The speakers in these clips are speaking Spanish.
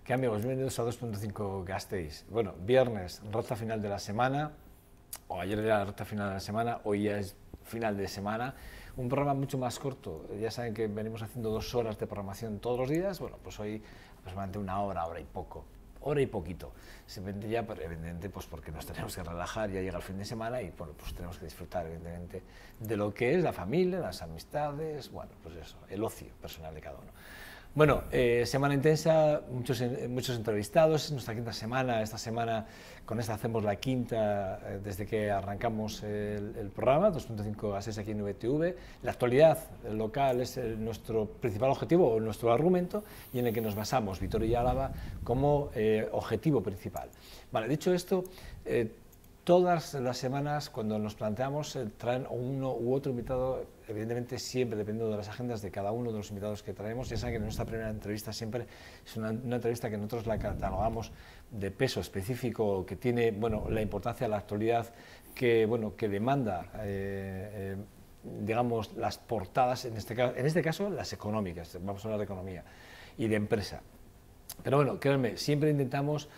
¿Qué amigos? Bienvenidos a 2.5 Gasteiz. Bueno, viernes, recta final de la semana, o ayer era la recta final de la semana, hoy ya es final de semana. Un programa mucho más corto, ya saben que venimos haciendo 2 horas de programación todos los días, bueno, pues hoy aproximadamente una hora, hora y poco. Hora y poquito. Simplemente ya, evidentemente, pues porque nos tenemos que relajar, ya llega el fin de semana y bueno, pues tenemos que disfrutar, evidentemente, de lo que es la familia, las amistades, bueno, pues eso, el ocio personal de cada uno. Bueno, semana intensa, muchos entrevistados, es nuestra quinta semana, esta semana con esta hacemos la quinta desde que arrancamos el programa, 2.5 a 6 aquí en VTV. La actualidad local es nuestro principal objetivo, o nuestro argumento, y en el que nos basamos, Vitoria y Álava, como objetivo principal. Vale, dicho esto, todas las semanas, cuando nos planteamos, traen uno u otro invitado, evidentemente siempre dependiendo de las agendas de cada uno de los invitados que traemos. Ya saben que nuestra primera entrevista siempre es una entrevista que nosotros la catalogamos de peso específico, que tiene, bueno, la importancia de la actualidad que, bueno, que demanda, digamos, las portadas, en este caso las económicas, vamos a hablar de economía y de empresa. Pero bueno, créanme, siempre intentamos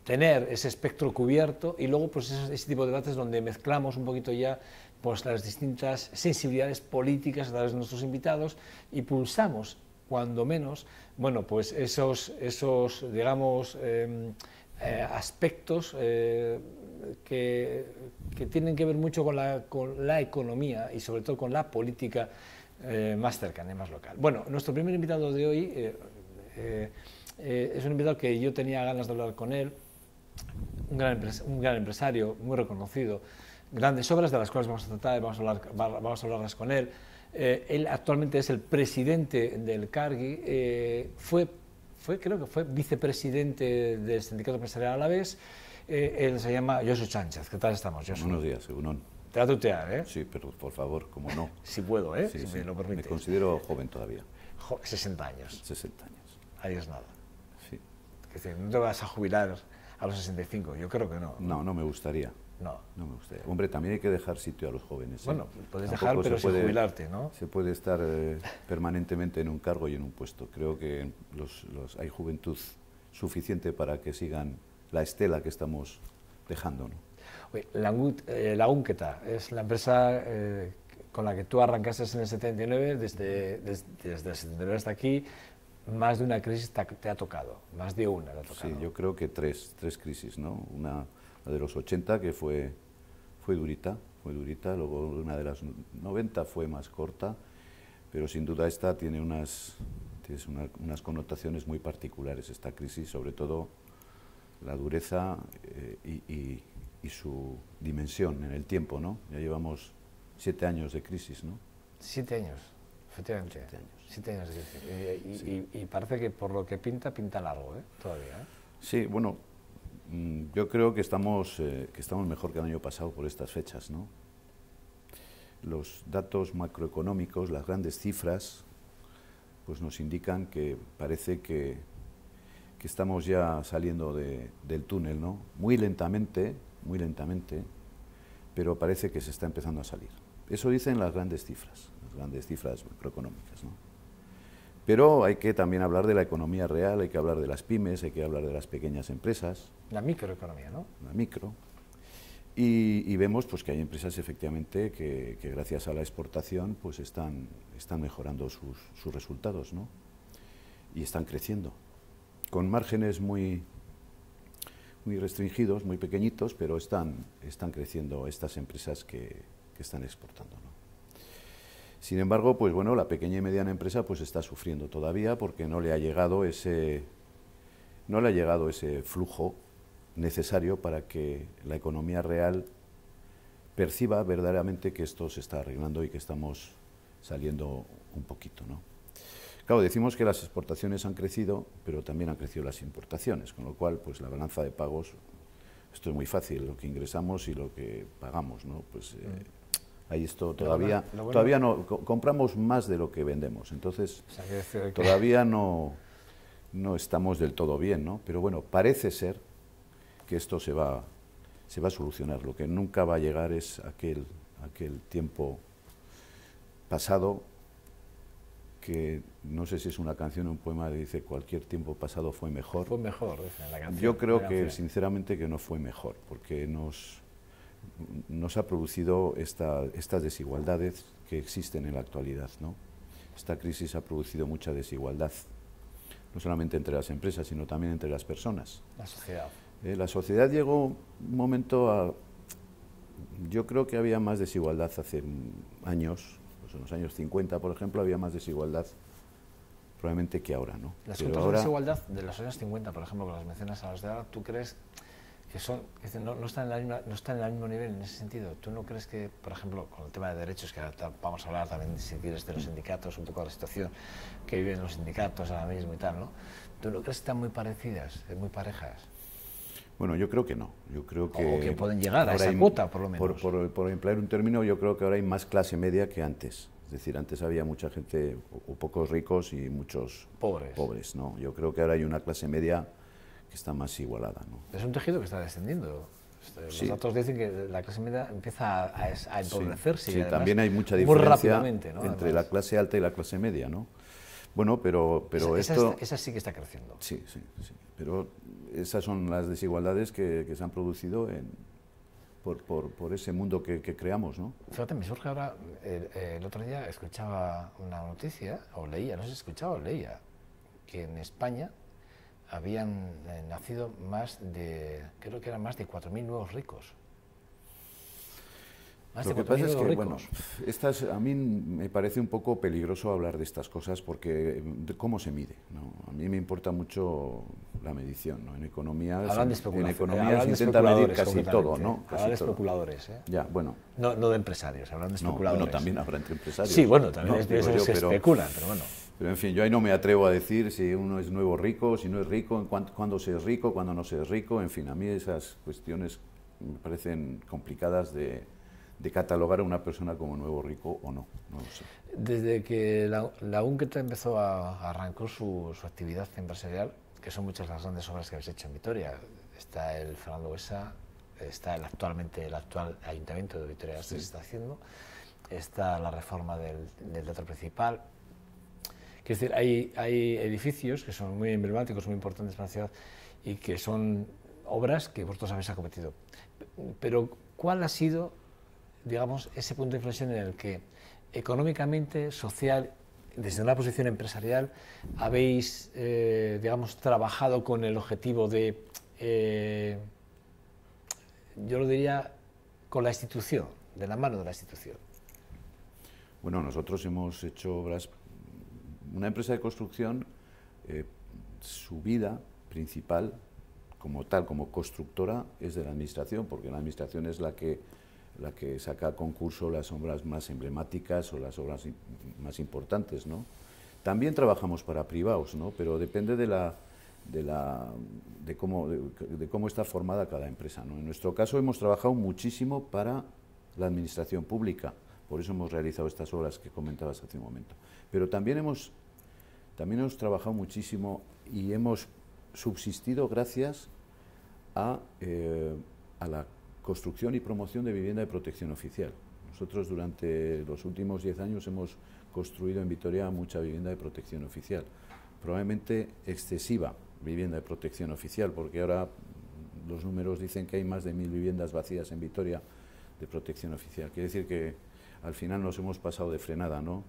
tener ese espectro cubierto y luego pues ese tipo de debates donde mezclamos un poquito ya pues las distintas sensibilidades políticas a través de nuestros invitados y pulsamos, cuando menos, bueno, pues esos digamos, aspectos que tienen que ver mucho con la economía y sobre todo con la política más cercana y más local. Bueno, nuestro primer invitado de hoy es un invitado que yo tenía ganas de hablar con él, un gran empresario, muy reconocido, grandes obras de las cuales vamos a tratar, vamos a hablarlas con él. Él actualmente es el presidente del Cargi, creo que fue vicepresidente del Sindicato Empresarial Alavés. Él se llama Josu Sánchez. ¿Qué tal estamos, Josu? Buenos días, Egunon. Te va a tutear, ¿eh? Sí, pero por favor, como no. Si puedo, ¿eh? Sí, si sí. me lo permites. Me considero joven todavía. 60 años. 60 años. Ahí es nada. Sí. Es decir, no te vas a jubilar a los 65, yo creo que no. No, no me gustaría. No. No me gustaría. Hombre, también hay que dejar sitio a los jóvenes. Bueno, puedes Tampoco dejar, pero sin jubilarte, ¿no? Se puede estar permanentemente en un cargo y en un puesto. Creo que hay juventud suficiente para que sigan la estela que estamos dejando, ¿no? Oye, Lagunketa es la empresa con la que tú arrancaste en el 79, desde el 79 hasta aquí. Más de una crisis te ha tocado, más de una te ha tocado. Sí, yo creo que tres crisis, ¿no? Una, la de los 80, que fue durita, luego una de las 90 fue más corta, pero sin duda esta tiene unas connotaciones muy particulares, esta crisis, sobre todo la dureza y su dimensión en el tiempo, ¿no? Ya llevamos 7 años de crisis, ¿no? 7 años, efectivamente. 7 años. 7 años de crisis. Y parece que por lo que pinta largo, ¿eh? Todavía, ¿eh? Sí, bueno, yo creo que estamos mejor que el año pasado por estas fechas, ¿no? Los datos macroeconómicos, las grandes cifras, pues nos indican que parece que estamos ya saliendo del túnel, ¿no? Muy lentamente, pero parece que se está empezando a salir. Eso dicen las grandes cifras macroeconómicas, ¿no? Pero hay que también hablar de la economía real, hay que hablar de las pymes, hay que hablar de las pequeñas empresas. La microeconomía, ¿no? La micro. Y vemos pues, que hay empresas efectivamente que gracias a la exportación pues, están mejorando sus resultados, ¿no? Y están creciendo, con márgenes muy restringidos, muy pequeñitos, pero están creciendo estas empresas que están exportando, ¿no? Sin embargo, pues bueno, la pequeña y mediana empresa pues está sufriendo todavía porque no le ha llegado ese flujo necesario para que la economía real perciba verdaderamente que esto se está arreglando y que estamos saliendo un poquito, ¿no? Claro, decimos que las exportaciones han crecido, pero también han crecido las importaciones, con lo cual pues la balanza de pagos, esto es muy fácil, lo que ingresamos y lo que pagamos, ¿no? Pues ahí esto todavía no, compramos más de lo que vendemos, entonces O sea, que todavía no estamos del todo bien, ¿no? Pero bueno, parece ser que esto se va a solucionar. Lo que nunca va a llegar es aquel tiempo pasado que no sé si es una canción o un poema, dice cualquier tiempo pasado fue mejor. Fue mejor, dice la canción. Yo creo que sinceramente que no fue mejor, porque nos ha producido estas desigualdades que existen en la actualidad, ¿no? Esta crisis ha producido mucha desigualdad, no solamente entre las empresas, sino también entre las personas. La sociedad. La sociedad llegó un momento a... Yo creo que había más desigualdad hace años, pues en los años 50, por ejemplo, había más desigualdad probablemente que ahora, ¿no? Las cuotas de desigualdad de los años 50, por ejemplo, que las mencionas a las de ahora, ¿tú crees que no están no están en el mismo nivel en ese sentido? ¿Tú no crees que, por ejemplo, con el tema de derechos, que ahora vamos a hablar también, si quieres, de los sindicatos, un poco de la situación que viven los sindicatos ahora mismo y tal, ¿no? ¿Tú no crees que están muy parecidas, muy parejas? Bueno, yo creo que no. Yo creo que... O que pueden llegar a esa cuota, por lo menos. Por emplear un término, yo creo que ahora hay más clase media que antes. Es decir, antes había mucha gente, o pocos ricos y muchos pobres, ¿no? Yo creo que ahora hay una clase media que está más igualada, ¿no? Es un tejido que está descendiendo. Los datos dicen que la clase media empieza a empobrecerse. Sí, también hay mucha diferencia, ¿no?, entre además, la clase alta y la clase media, ¿no? Bueno, pero esa sí que está creciendo. Sí. Pero esas son las desigualdades que se han producido por ese mundo que creamos, ¿no? Fíjate, me surge ahora, el otro día escuchaba una noticia, o leía, no sé si escuchaba o leía, que en España habían nacido creo que eran más de 4.000 nuevos ricos. Lo que pasa es que, bueno, a mí me parece un poco peligroso hablar de estas cosas porque de cómo se mide, ¿no? A mí me importa mucho la medición, ¿no? En economía se intenta medir casi todo, ¿no? Hablan de especuladores, ¿eh? Ya, bueno. No de empresarios, hablan de especuladores. Bueno, también habrá entre empresarios. Sí, bueno, también se especulan, pero bueno. Pero en fin, yo ahí no me atrevo a decir si uno es nuevo rico, si no es rico, cuándo se es rico, cuándo no se es rico, en fin, a mí esas cuestiones me parecen complicadas de catalogar a una persona como nuevo rico o no, no lo sé. Desde que la UNCET arrancó su actividad empresarial, que son muchas las grandes obras que habéis hecho en Vitoria, está el Fernando Buesa, está actualmente el actual Ayuntamiento de Vitoria se está haciendo, está la reforma del teatro principal. Quiero decir, hay edificios que son muy emblemáticos, muy importantes para la ciudad y que son obras que vosotros habéis acometido. Pero, ¿cuál ha sido, digamos, ese punto de inflexión en el que económicamente, social, desde una posición empresarial, habéis, digamos, trabajado con el objetivo de, yo lo diría, con la institución, de la mano de la institución? Bueno, nosotros hemos hecho obras. Una empresa de construcción, su vida principal, como tal, como constructora, es de la administración, porque la administración es la que saca a concurso las obras más emblemáticas o las obras más importantes, ¿no? También trabajamos para privados, ¿no? Pero depende de cómo está formada cada empresa, ¿no? En nuestro caso hemos trabajado muchísimo para la administración pública, por eso hemos realizado estas obras que comentabas hace un momento. Pero también hemos trabajado muchísimo y hemos subsistido gracias a la construcción y promoción de vivienda de protección oficial. Nosotros durante los últimos 10 años hemos construido en Vitoria mucha vivienda de protección oficial, probablemente excesiva vivienda de protección oficial, porque ahora los números dicen que hay más de 1.000 viviendas vacías en Vitoria de protección oficial. Quiere decir que al final nos hemos pasado de frenada, ¿no?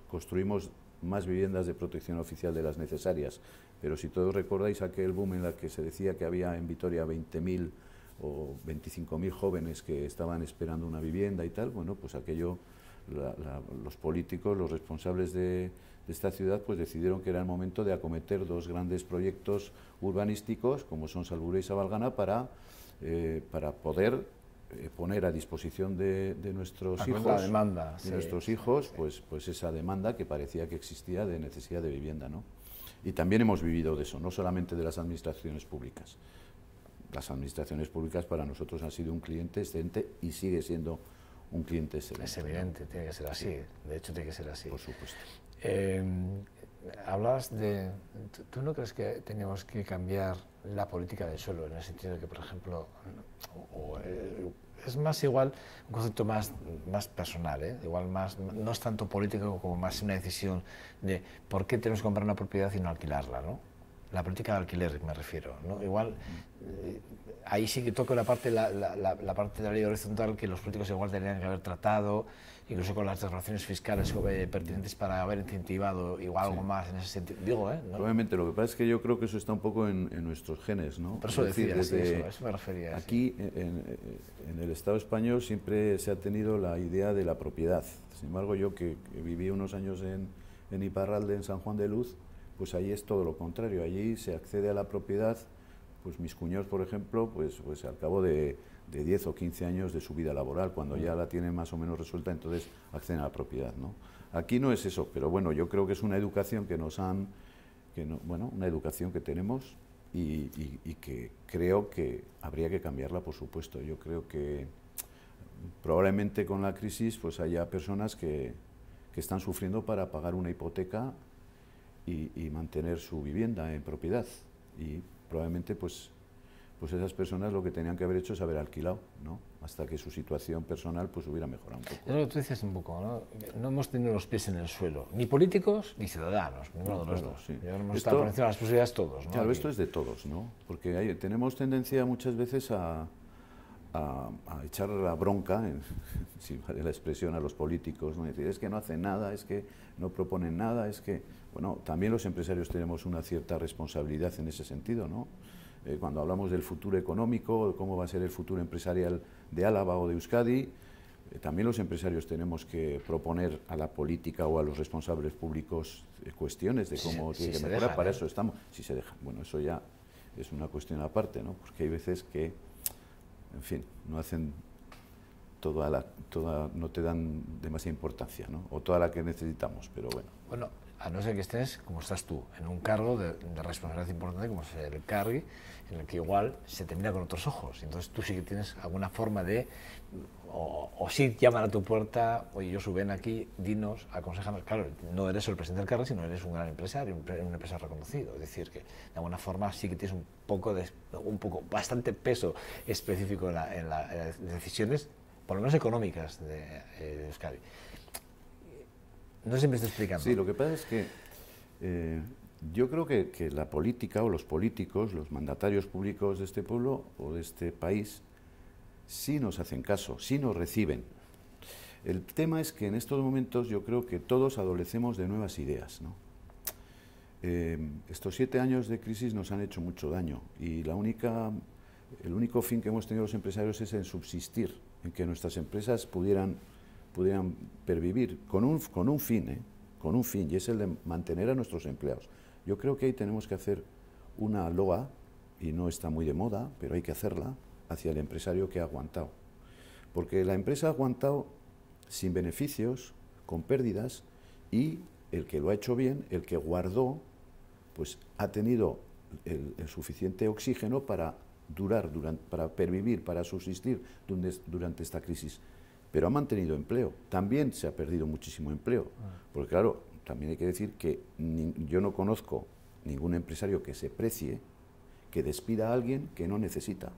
Construimos más viviendas de protección oficial de las necesarias, pero si todos recordáis aquel boom en el que se decía que había en Vitoria 20.000 o 25.000 jóvenes que estaban esperando una vivienda y tal, bueno, pues aquello, los políticos, los responsables de esta ciudad, pues decidieron que era el momento de acometer dos grandes proyectos urbanísticos, como son Salburua y Sabalgana, para poder poner a disposición de nuestros hijos, pues esa demanda que parecía que existía de necesidad de vivienda, ¿no? Y también hemos vivido de eso, no solamente de las administraciones públicas. Las administraciones públicas para nosotros han sido un cliente excelente y sigue siendo un cliente excelente. Es evidente, ¿no? Tiene que ser así, de hecho tiene que ser así. Por supuesto. Hablabas de... ¿Tú no crees que tenemos que cambiar la política del suelo, en el sentido de que, por ejemplo, es más igual un concepto más personal, ¿eh? Igual más, no es tanto político como más una decisión de por qué tenemos que comprar una propiedad y no alquilarla, ¿no? La política de alquiler me refiero, ¿no? Igual ahí sí que toco la parte la parte de la ley horizontal que los políticos igual tendrían que haber tratado, incluso con las declaraciones fiscales pertinentes para haber incentivado igual algo más en ese sentido. Digo, ¿no? Probablemente, lo que pasa es que yo creo que eso está un poco en nuestros genes, ¿no? Por eso decía, desde eso me refería. Aquí, en el Estado español, siempre se ha tenido la idea de la propiedad. Sin embargo, yo que viví unos años en Iparralde, en San Juan de Luz, pues allí es todo lo contrario. Allí se accede a la propiedad, pues mis cuñados, por ejemplo, pues al cabo de 10 o 15 años de su vida laboral, cuando ya la tienen más o menos resuelta, entonces acceden a la propiedad, ¿no? Aquí no es eso, pero bueno, yo creo que es una educación que nos han, bueno, una educación que tenemos y que creo que habría que cambiarla, por supuesto. Yo creo que probablemente con la crisis pues haya personas que están sufriendo para pagar una hipoteca y mantener su vivienda en propiedad, y probablemente pues esas personas lo que tenían que haber hecho es haber alquilado, ¿no? Hasta que su situación personal pues hubiera mejorado un poco. Es lo que tú decías un poco, ¿no? No hemos tenido los pies en el suelo, ni políticos ni ciudadanos, ninguno de los dos. Sí. Ya hemos estado por encima de las posibilidades todos, ¿no? Claro, esto es de todos, ¿no? Porque tenemos tendencia muchas veces a echar la bronca, si vale la expresión, a los políticos, ¿no? Decir, es que no hacen nada, es que no proponen nada, es que... Bueno, también los empresarios tenemos una cierta responsabilidad en ese sentido, ¿no? Cuando hablamos del futuro económico, de cómo va a ser el futuro empresarial de Álava o de Euskadi, también los empresarios tenemos que proponer a la política o a los responsables públicos cuestiones de cómo tiene que mejorar. Para eso estamos, si se dejan. Bueno, eso ya es una cuestión aparte, ¿no? Porque hay veces que, en fin, no hacen no te dan demasiada importancia, ¿no? O toda la que necesitamos, pero bueno. Bueno, a no ser que estés, como estás tú, en un cargo de responsabilidad importante como es el cargo, en el que igual se te mira con otros ojos. Entonces tú sí que tienes alguna forma de, o sí llaman a tu puerta, oye, yo ven aquí, dinos, aconsejanos. Claro, no eres el presidente del cargo, sino eres un gran empresario, un empresario reconocido. Es decir, que de alguna forma sí que tienes un poco, bastante peso específico en las decisiones, por lo menos económicas, de Euskadi. No sé si me estoy explicando. Sí, lo que pasa es que yo creo que la política o los políticos, los mandatarios públicos de este pueblo o de este país, sí nos hacen caso, sí nos reciben. El tema es que en estos momentos yo creo que todos adolecemos de nuevas ideas, ¿no? Estos 7 años de crisis nos han hecho mucho daño y el único fin que hemos tenido los empresarios es en subsistir, en que nuestras empresas pudieran pervivir con un fin, y es el de mantener a nuestros empleados. Yo creo que ahí tenemos que hacer una loa, y no está muy de moda, pero hay que hacerla, hacia el empresario que ha aguantado. Porque la empresa ha aguantado sin beneficios, con pérdidas, y el que lo ha hecho bien, el que guardó, pues ha tenido el suficiente oxígeno para para pervivir, para subsistir durante esta crisis. Pero ha mantenido empleo. También se ha perdido muchísimo empleo. Porque claro, también hay que decir que yo no conozco ningún empresario que se precie, que despida a alguien que no necesita.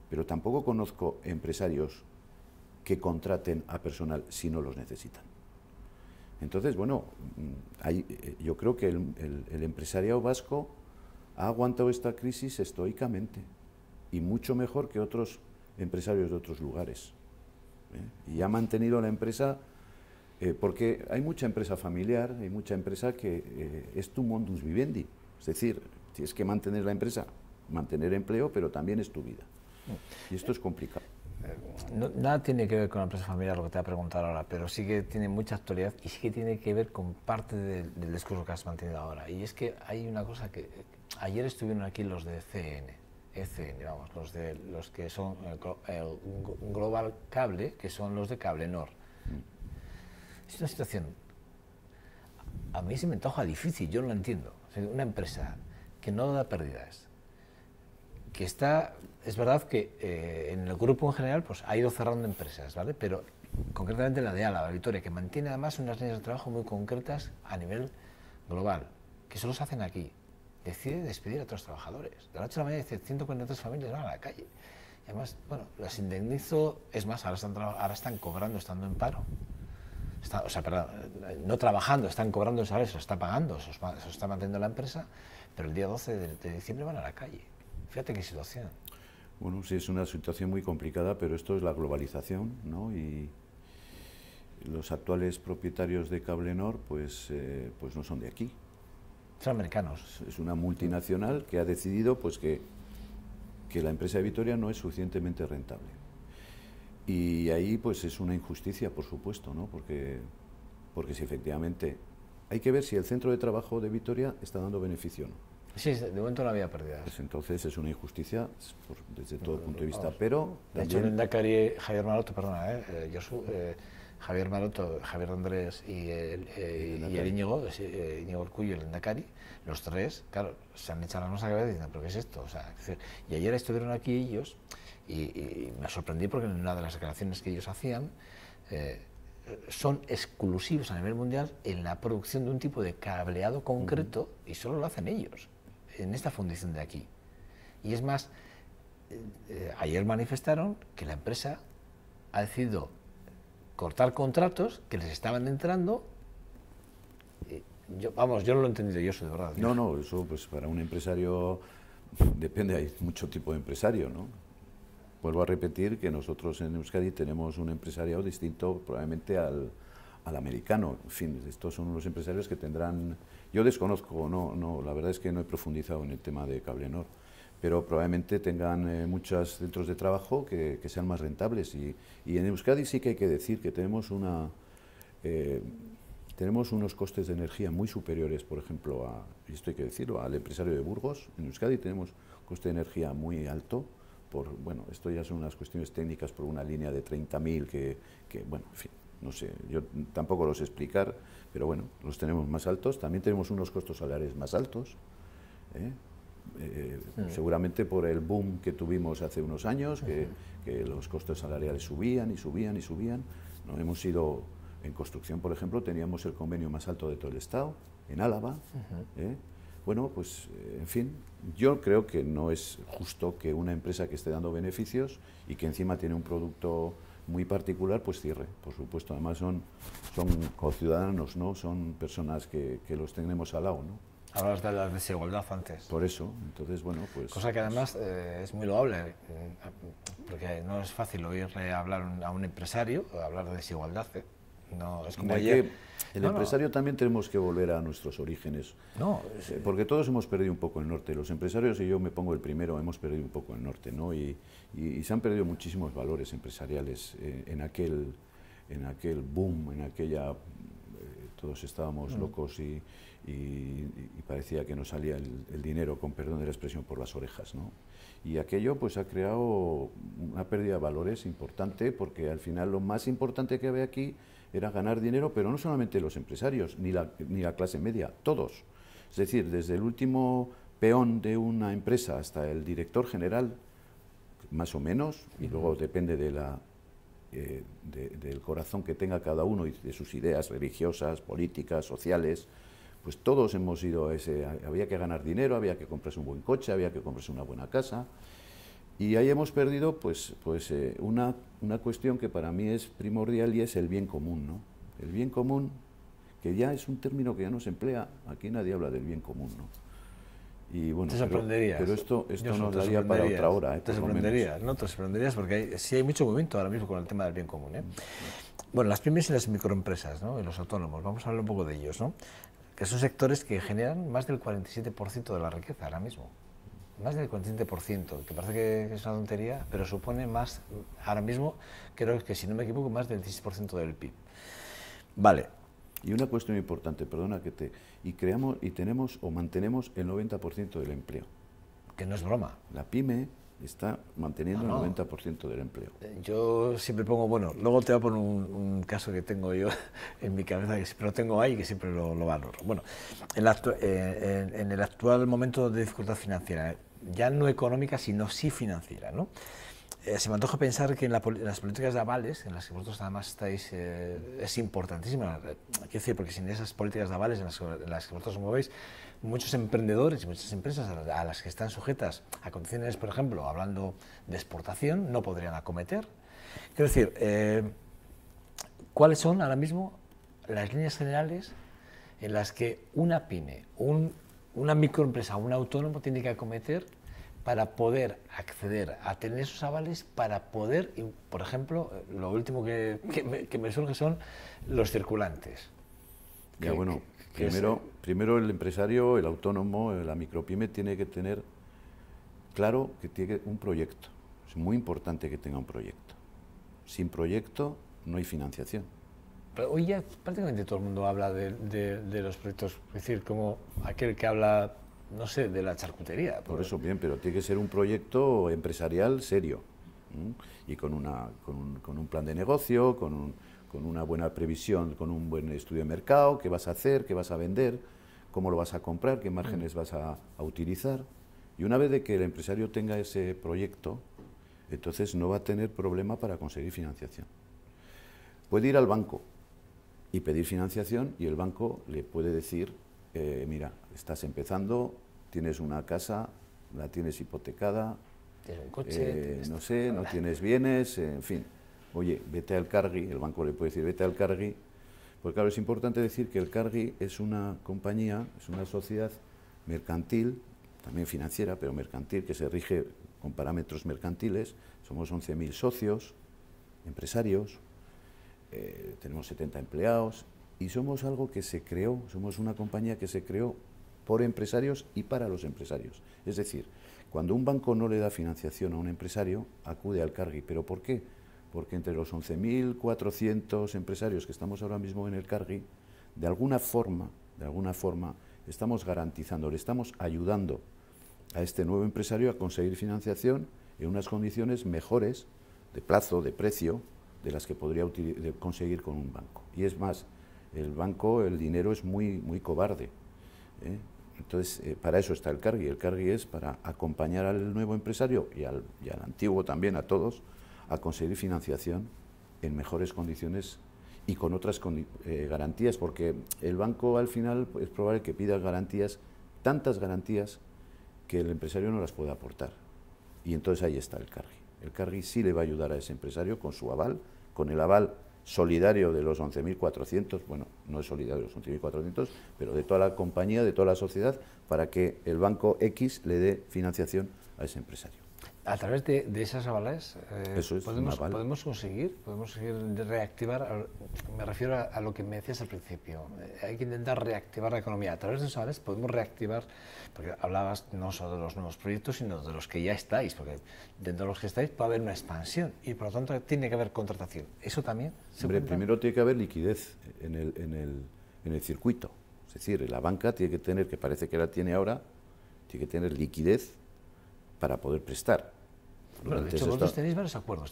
Pero tampoco conozco empresarios que contraten a personal si no los necesitan. Entonces, bueno, yo creo que el empresariado vasco ha aguantado esta crisis estoicamente y mucho mejor que otros empresarios de otros lugares. Y ha mantenido la empresa, porque hay mucha empresa familiar, hay mucha empresa que es tu modus vivendi. Es decir, tienes que mantener la empresa, mantener empleo, pero también es tu vida. Y esto es complicado. Nada tiene que ver con la empresa familiar, lo que te voy a preguntar ahora, pero sí que tiene mucha actualidad y sí que tiene que ver con parte del discurso que has mantenido ahora. Y es que hay una cosa que ayer estuvieron aquí los de ECN, vamos, los que son el Global Cable, que son los de Cablenor. Es una situación, a mí se me antoja difícil, yo no lo entiendo. O sea, una empresa que no da pérdidas, que está, es verdad que en el grupo en general pues ha ido cerrando empresas, ¿vale? Pero concretamente la de Álava, Vitoria, que mantiene además unas líneas de trabajo muy concretas a nivel global, que solo se hacen aquí, decide despedir a otros trabajadores. De la noche a la mañana dice 143 familias van a la calle. Además, bueno, los indemnizo, es más, ahora están cobrando estando en paro. O sea, perdón, no trabajando, están cobrando el salario, se lo está pagando, se lo está manteniendo la empresa, pero el día 12 de diciembre van a la calle. Fíjate qué situación. Bueno, sí, es una situación muy complicada, pero esto es la globalización, ¿no? Y los actuales propietarios de Cablenor, pues no son de aquí. Son americanos. Es una multinacional que ha decidido pues que la empresa de Vitoria no es suficientemente rentable. Y ahí pues es una injusticia, por supuesto, ¿no? Porque si efectivamente hay que ver si el centro de trabajo de Vitoria está dando beneficio o no. Sí, de momento no había pérdidas. Pues entonces es una injusticia desde todo punto de vista, pero de hecho, el lehendakari Javier Maroto, perdona, Javier Maroto, Javier Andrés y el Íñigo Urkullu, el lehendakari, los tres, claro, se han echado la mano a la cabeza diciendo, ¿pero qué es esto? O sea, y ayer estuvieron aquí ellos y me sorprendí porque en una de las declaraciones que ellos hacían son exclusivos a nivel mundial en la producción de un tipo de cableado concreto y solo lo hacen ellos, en esta fundición de aquí. Y es más, ayer manifestaron que la empresa ha decidido cortar contratos que les estaban entrando. Yo no lo he entendido yo, eso de verdad. No, eso pues para un empresario depende, hay mucho tipo de empresario, ¿no? Vuelvo a repetir que nosotros en Euskadi tenemos un empresariado distinto probablemente al americano. En fin, estos son los empresarios que tendrán... Yo desconozco, la verdad es que no he profundizado en el tema de Cablenor, pero probablemente tengan muchos centros de trabajo que sean más rentables. Y en Euskadi sí que hay que decir que tenemos unos costes de energía muy superiores, por ejemplo, y esto hay que decirlo, al empresario de Burgos. En Euskadi tenemos un coste de energía muy alto. Bueno, esto ya son unas cuestiones técnicas por una línea de 30.000 que, bueno, en fin, no sé, yo tampoco los sé explicar, pero bueno, los tenemos más altos. También tenemos unos costos salariales más altos, seguramente por el boom que tuvimos hace unos años, que los costos salariales subían y subían y subían. ¿No? Hemos ido, en construcción, por ejemplo, teníamos el convenio más alto de todo el Estado, en Álava. Bueno, pues, en fin, yo creo que no es justo que una empresa que esté dando beneficios y que encima tiene un producto muy particular, pues cierre. Por supuesto, además son conciudadanos, ¿no? Son personas que los tenemos al lado, ¿no? Hablabas de la desigualdad antes. Por eso, entonces, bueno, pues... Cosa que además es muy loable, porque no es fácil oírle hablar a un empresario, hablar de desigualdad, No, es como ayer. El empresario también tenemos que volver a nuestros orígenes, porque todos hemos perdido un poco el norte. Los empresarios, y yo me pongo el primero, hemos perdido un poco el norte, ¿no? Y se han perdido muchísimos valores empresariales en aquel boom, en aquella... todos estábamos locos y parecía que nos salía el dinero, con perdón de la expresión, por las orejas, ¿no? Y aquello pues ha creado una pérdida de valores importante, porque al final lo más importante que había aquí era ganar dinero, pero no solamente los empresarios, ni la clase media, todos. Es decir, desde el último peón de una empresa hasta el director general, más o menos, y luego depende de del corazón que tenga cada uno y de sus ideas religiosas, políticas, sociales, pues todos hemos ido a había que ganar dinero, había que comprarse un buen coche, había que comprarse una buena casa, y ahí hemos perdido una cuestión que para mí es primordial, y es el bien común, ¿no? El bien común, que ya es un término que ya no se emplea, aquí nadie habla del bien común, ¿no? Y bueno, pero esto nos daría para otra hora. Te sorprenderías, ¿no? Te sorprenderías, porque sí hay mucho movimiento ahora mismo con el tema del bien común, ¿eh? Bueno, las pymes y las microempresas, ¿no? Y los autónomos, vamos a hablar un poco de ellos, ¿no? Que son sectores que generan más del 47% de la riqueza ahora mismo. Más del 47%, que parece que es una tontería, pero supone más, ahora mismo, creo que si no me equivoco, más del 16% del PIB. Vale. Y una cuestión importante, perdona y tenemos o mantenemos el 90% del empleo. Que no es broma. La pyme está manteniendo el 90% del empleo. Yo siempre pongo, bueno, luego te voy a poner un caso que tengo yo en mi cabeza, que siempre lo tengo ahí y que siempre lo valoro. Bueno, en el actual momento de dificultad financiera, ya no económica, sino sí financiera, ¿no? se me antoja pensar que en las políticas de avales, en las que vosotros además estáis, es importantísima. Quiero decir, porque sin esas políticas de avales en las que vosotros os movéis, muchos emprendedores y muchas empresas a las que están sujetas a condiciones, por ejemplo, hablando de exportación, no podrían acometer. Quiero decir, ¿cuáles son ahora mismo las líneas generales en las que una pyme, una microempresa, un autónomo tiene que acometer para poder acceder a tener esos avales, para poder, por ejemplo, lo último que me surge son los circulantes? Ya, bueno, primero el empresario, el autónomo, la micropyme tiene que tener claro que tiene un proyecto. Es muy importante que tenga un proyecto. Sin proyecto no hay financiación. Pero hoy ya prácticamente todo el mundo habla de los proyectos, es decir, como aquel que habla, no sé, de la charcutería. Por eso, bien, pero tiene que ser un proyecto empresarial serio, y con un plan de negocio, con una buena previsión, con un buen estudio de mercado, qué vas a hacer, qué vas a vender, cómo lo vas a comprar, qué márgenes vas a utilizar. Y una vez de que el empresario tenga ese proyecto, entonces no va a tener problema para conseguir financiación. Puede ir al banco y pedir financiación y el banco le puede decir, mira, estás empezando, tienes una casa, la tienes hipotecada, tienes un coche, no sé, no tienes bienes, en fin. Oye, vete al Cargi, el banco le puede decir, vete al Cargi, porque claro, es importante decir que el Cargi es una compañía, es una sociedad mercantil, también financiera, pero mercantil, que se rige con parámetros mercantiles. Somos 11.000 socios, empresarios, tenemos 70 empleados y somos algo que se creó, somos una compañía que se creó por empresarios y para los empresarios. Es decir, cuando un banco no le da financiación a un empresario, acude al Cargi. ¿Pero por qué? Porque entre los 11.400 empresarios que estamos ahora mismo en el Cargi, de alguna forma, estamos garantizando, le estamos ayudando a este nuevo empresario a conseguir financiación en unas condiciones mejores de plazo, de precio, de las que podría conseguir con un banco. Y es más, el banco, el dinero es muy cobarde, ¿eh? Entonces, para eso está el Cargi. El Cargi es para acompañar al nuevo empresario y al antiguo también, a todos, a conseguir financiación en mejores condiciones y con otras garantías, porque el banco al final es probable que pida garantías, tantas garantías, que el empresario no las puede aportar. Y entonces ahí está el Cargi. El Cargi sí le va a ayudar a ese empresario con su aval, con el aval solidario de los 11.400, bueno, no es solidario de los 11.400, pero de toda la compañía, de toda la sociedad, para que el banco X le dé financiación a ese empresario. A través de esas avales podemos conseguir reactivar, me refiero a lo que me decías al principio, hay que intentar reactivar la economía. A través de esas avales podemos reactivar, porque hablabas no solo de los nuevos proyectos, sino de los que ya estáis, porque dentro de los que estáis puede haber una expansión y por lo tanto tiene que haber contratación. ¿Eso también se Hombre, primero tiene que haber liquidez en el circuito, es decir, la banca tiene que tener, que parece que la tiene ahora, tiene que tener liquidez para poder prestar. Bueno, de hecho, vosotros tenéis varios acuerdos.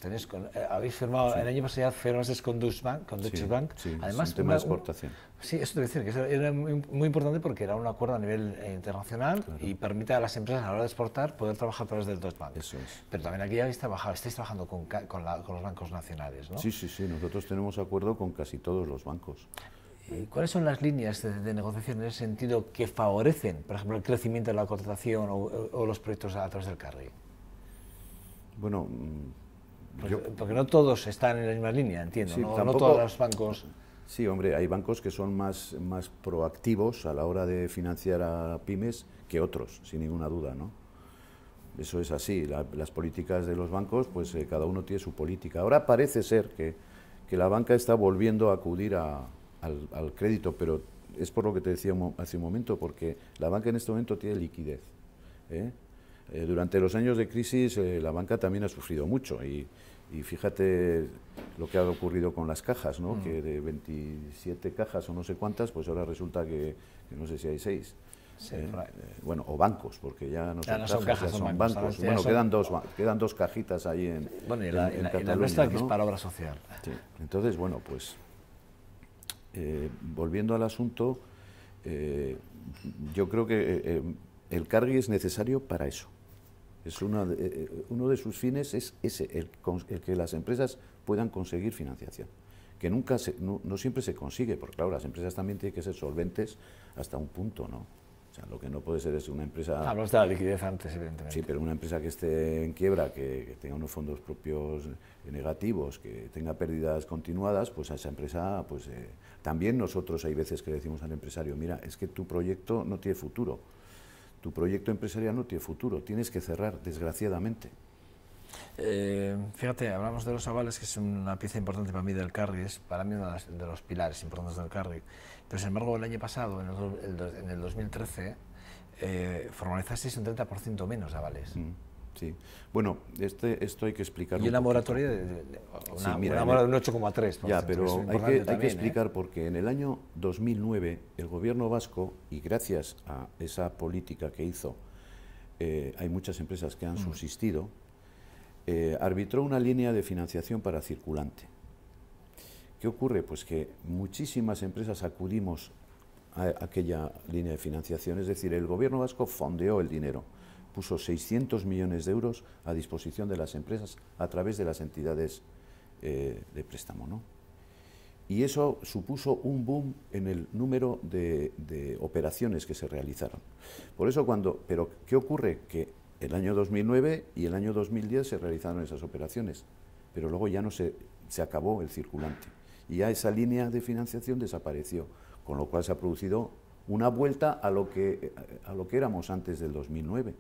Habéis firmado, el año pasado firmasteis con Deutsche Bank. Sí, además, un tema de exportación. Sí, eso te voy a decir, que era muy importante porque era un acuerdo a nivel internacional, claro, y permite a las empresas a la hora de exportar poder trabajar a través del Deutsche Bank. Eso es. Pero también aquí estáis trabajando con los bancos nacionales, ¿no? Sí, nosotros tenemos acuerdo con casi todos los bancos. ¿Cuáles son las líneas de negociación en ese sentido que favorecen, por ejemplo, el crecimiento de la contratación o los proyectos a través del Cargi? Bueno, porque no todos están en la misma línea, entiendo, sí, no todos los bancos. Sí, hombre, hay bancos que son más proactivos a la hora de financiar a pymes que otros, sin ninguna duda, ¿no? Eso es así, las políticas de los bancos, pues cada uno tiene su política. Ahora parece ser que la banca está volviendo a acudir al crédito, pero es por lo que te decía hace un momento, porque la banca en este momento tiene liquidez, ¿eh? Durante los años de crisis la banca también ha sufrido mucho y fíjate lo que ha ocurrido con las cajas, ¿no? Que de 27 cajas o no sé cuántas, pues ahora resulta que no sé si hay 6. Sí, bueno, o bancos, porque ya no son cajas, son bancos. Bueno, quedan dos cajitas ahí en bueno, y la nuestra, ¿no? Que es para obra social. Sí. Entonces, bueno, pues volviendo al asunto, yo creo que el Cargi es necesario para eso, Es uno de sus fines es ese, el que las empresas puedan conseguir financiación, que nunca no siempre se consigue, porque claro, las empresas también tienen que ser solventes hasta un punto, ¿no? O sea, lo que no puede ser es una empresa... Hablamos de la liquidez antes, evidentemente. Sí, pero una empresa que esté en quiebra, que tenga unos fondos propios negativos, que tenga pérdidas continuadas, pues a esa empresa, pues también nosotros hay veces que le decimos al empresario, mira, es que tu proyecto no tiene futuro, tu proyecto empresarial no tiene futuro, tienes que cerrar, desgraciadamente. Fíjate, hablamos de los avales, que es una pieza importante para mí del carry, es para mí uno de los pilares importantes del carry. Pero sin embargo, el año pasado, en el 2013, formalizasteis un 30% menos de avales. Sí, bueno, esto hay que explicarlo. Y una moratoria de un 8,3%. Ya, pero hay que explicar porque en el año 2009 el gobierno vasco, y gracias a esa política que hizo, hay muchas empresas que han subsistido, arbitró una línea de financiación para circulante. ¿Qué ocurre? Pues que muchísimas empresas acudimos a aquella línea de financiación, es decir, el gobierno vasco fondeó el dinero, puso 600 millones de euros a disposición de las empresas a través de las entidades de préstamo, ¿no? Y eso supuso un boom en el número de operaciones que se realizaron. Por eso pero ¿qué ocurre? Que el año 2009 y el año 2010 se realizaron esas operaciones, pero luego ya no se acabó el circulante. Y ya esa línea de financiación desapareció, con lo cual se ha producido una vuelta a lo que éramos antes del 2009,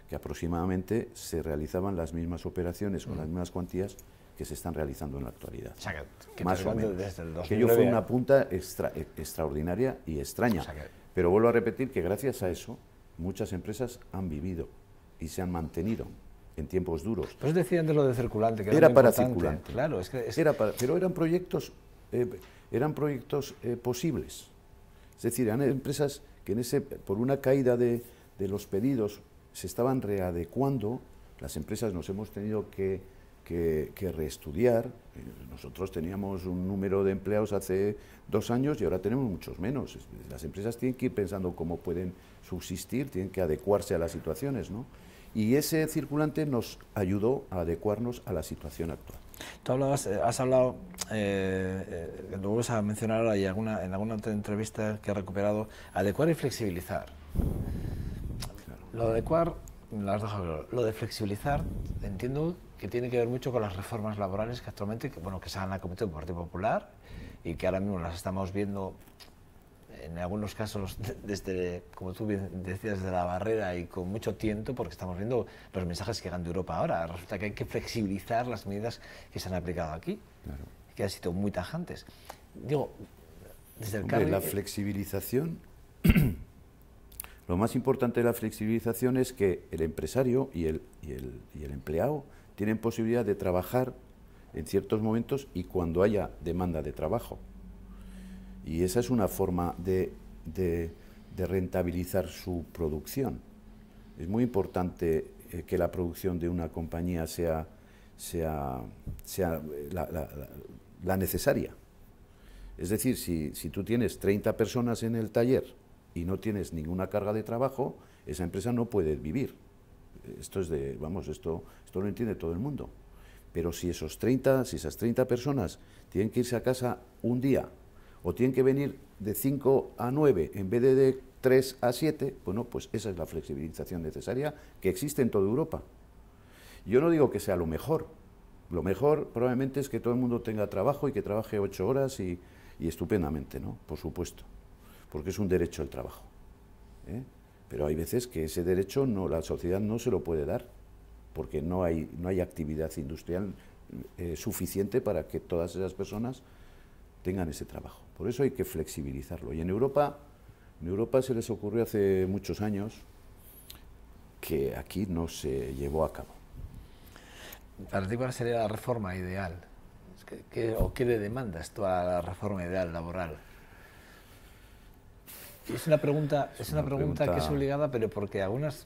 que aproximadamente se realizaban las mismas operaciones con las mismas cuantías que se están realizando en la actualidad. O sea, que más o menos. Desde el 2009, que ello fue una punta extraordinaria y extraña. O sea, pero vuelvo a repetir que gracias a eso muchas empresas han vivido y se han mantenido en tiempos duros. Pues decían de lo de circulante, que era para circulante. Claro, pero eran proyectos posibles. Es decir, eran empresas que por una caída de los pedidos se estaban readecuando. Las empresas nos hemos tenido que reestudiar. Nosotros teníamos un número de empleados hace 2 años y ahora tenemos muchos menos. Las empresas tienen que ir pensando cómo pueden subsistir, tienen que adecuarse a las situaciones, ¿no? Y ese circulante nos ayudó a adecuarnos a la situación actual. Tú has hablado, lo vuelves a mencionar ahora y en alguna otra entrevista que he recuperado, adecuar y flexibilizar. Claro. Lo de adecuar, lo de flexibilizar, entiendo que tiene que ver mucho con las reformas laborales que actualmente, que se han acometido por el Partido Popular y que ahora mismo las estamos viendo en algunos casos desde, como tú decías, desde la barrera y con mucho tiento, porque estamos viendo los mensajes que llegan de Europa ahora. Resulta que hay que flexibilizar las medidas que se han aplicado aquí, claro, que han sido muy tajantes. Digo, desde el carry... La flexibilización, lo más importante de la flexibilización es que el empresario y el empleado tienen posibilidad de trabajar en ciertos momentos y cuando haya demanda de trabajo. Y esa es una forma de rentabilizar su producción. Es muy importante que la producción de una compañía sea la necesaria. Es decir, si tú tienes 30 personas en el taller y no tienes ninguna carga de trabajo, esa empresa no puede vivir. Esto lo entiende todo el mundo. Pero si esas 30 personas tienen que irse a casa un día, o tienen que venir de 5 a 9 en vez de 3 a 7, bueno, pues esa es la flexibilización necesaria que existe en toda Europa. Yo no digo que sea lo mejor probablemente es que todo el mundo tenga trabajo y que trabaje 8 horas y estupendamente, ¿no? Por supuesto, porque es un derecho el trabajo, ¿eh? Pero hay veces que ese derecho la sociedad no se lo puede dar, porque no hay actividad industrial suficiente para que todas esas personas tengan ese trabajo. Por eso hay que flexibilizarlo. Y en Europa se les ocurrió hace muchos años que aquí no se llevó a cabo. Para ti, ¿cuál sería la reforma ideal? ¿O qué le demandas tú a la reforma ideal laboral? Es una pregunta que es obligada, pero porque algunas...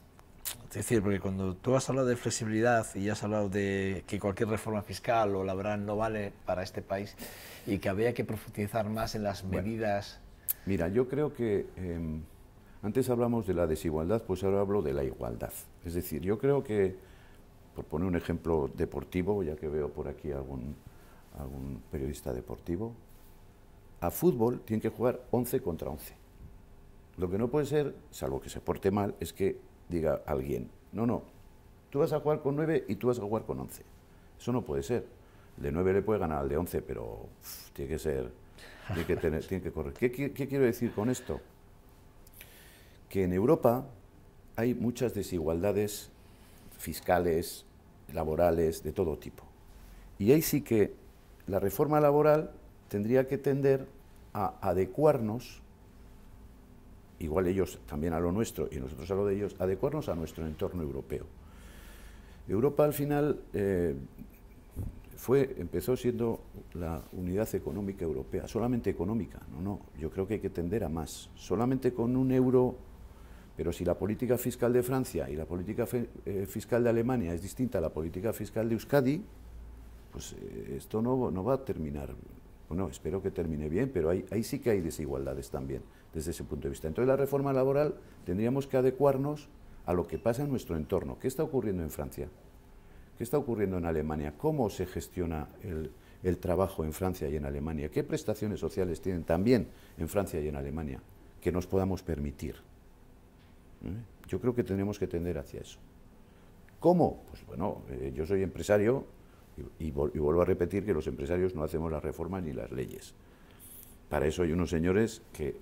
Es decir, porque cuando tú has hablado de flexibilidad y has hablado de que cualquier reforma fiscal o laboral no vale para este país y que había que profundizar más en las medidas... Mira, yo creo que antes hablamos de la desigualdad, pues ahora hablo de la igualdad. Es decir, yo creo que por poner un ejemplo deportivo, ya que veo por aquí algún periodista deportivo, a fútbol tienen que jugar 11 contra 11. Lo que no puede ser, salvo que se porte mal, es que diga alguien, no, tú vas a jugar con 9 y tú vas a jugar con 11. Eso no puede ser. El de 9 le puede ganar al de 11, pero tiene que ser, tiene que correr. ¿Qué quiero decir con esto? Que en Europa hay muchas desigualdades fiscales, laborales, de todo tipo. Y ahí sí que la reforma laboral tendría que tender a adecuarnos, igual ellos también a lo nuestro y nosotros a lo de ellos, adecuarnos a nuestro entorno europeo. Europa al final empezó siendo la unidad económica europea, solamente económica, no, yo creo que hay que tender a más, solamente con un euro, pero si la política fiscal de Francia y la política fiscal de Alemania es distinta a la política fiscal de Euskadi, pues esto no va a terminar, bueno, espero que termine bien, pero ahí sí que hay desigualdades también, desde ese punto de vista. Entonces la reforma laboral tendríamos que adecuarnos a lo que pasa en nuestro entorno. ¿Qué está ocurriendo en Francia? ¿Qué está ocurriendo en Alemania? ¿Cómo se gestiona el trabajo en Francia y en Alemania? ¿Qué prestaciones sociales tienen también en Francia y en Alemania que nos podamos permitir? Yo creo que tenemos que tender hacia eso. ¿Cómo? Pues bueno, yo soy empresario y vuelvo a repetir que los empresarios no hacemos las reformas ni las leyes. Para eso hay unos señores que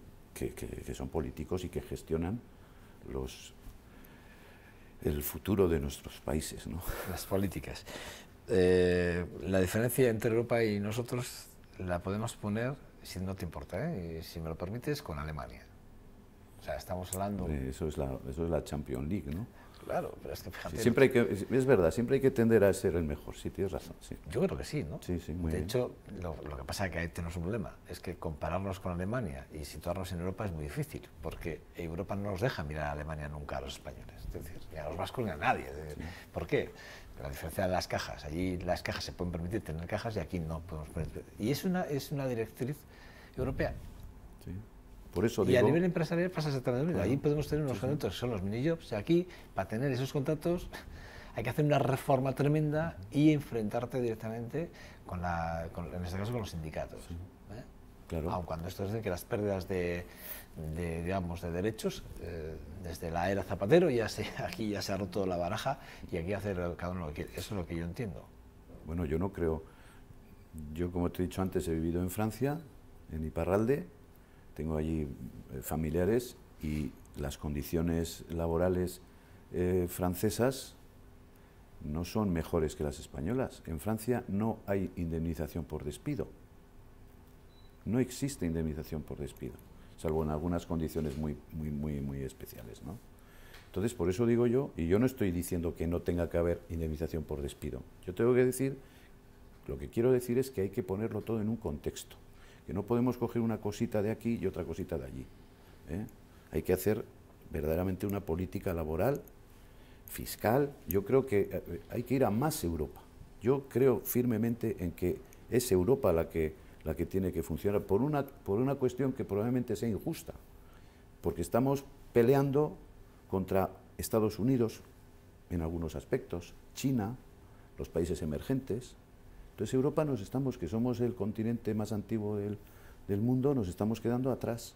son políticos y que gestionan el futuro de nuestros países, ¿no? Las políticas. La diferencia entre Europa y nosotros la podemos poner, si no te importa, y si me lo permites, con Alemania. O sea, estamos hablando... Eso es la Champions League, ¿no? Claro, pero es que fíjate... Sí, es verdad, siempre hay que tender a ser el mejor, sí, tienes razón. Sí. Yo creo que sí, ¿no? Sí, muy bien. De hecho, lo que pasa es que ahí tenemos un problema, es que compararnos con Alemania y situarnos en Europa es muy difícil, porque Europa no nos deja mirar a Alemania nunca a los españoles, es decir, ni a los vascos ni a nadie. Sí. ¿Por qué? La diferencia de las cajas, allí las cajas se pueden permitir tener cajas y aquí no podemos permitir. Y es una directriz europea. Sí. Por eso y a nivel empresarial pasa exactamente lo mismo. Ahí podemos tener unos contratos que son los mini-jobs, y aquí, para tener esos contratos, hay que hacer una reforma tremenda y enfrentarte directamente en este caso con los sindicatos. Sí. Claro. Aun cuando esto es de que las pérdidas de derechos, desde la era Zapatero, aquí ya se ha roto la baraja y aquí hacer cada uno lo que quiere. Eso es lo que yo entiendo. Bueno, yo no creo. Yo, como te he dicho antes, he vivido en Francia, en Iparralde. Tengo allí familiares y las condiciones laborales francesas no son mejores que las españolas. En Francia no hay indemnización por despido. No existe indemnización por despido, salvo en algunas condiciones muy especiales, ¿no? Entonces, por eso digo yo, y yo no estoy diciendo que no tenga que haber indemnización por despido. Yo tengo que decir, lo que quiero decir es que hay que ponerlo todo en un contexto. Que no podemos coger una cosita de aquí y otra cosita de allí. Hay que hacer verdaderamente una política laboral, fiscal. Yo creo que hay que ir a más Europa. Yo creo firmemente en que es Europa la que tiene que funcionar por una cuestión que probablemente sea injusta, porque estamos peleando contra Estados Unidos en algunos aspectos, China, los países emergentes. Entonces Europa que somos el continente más antiguo del mundo, nos estamos quedando atrás.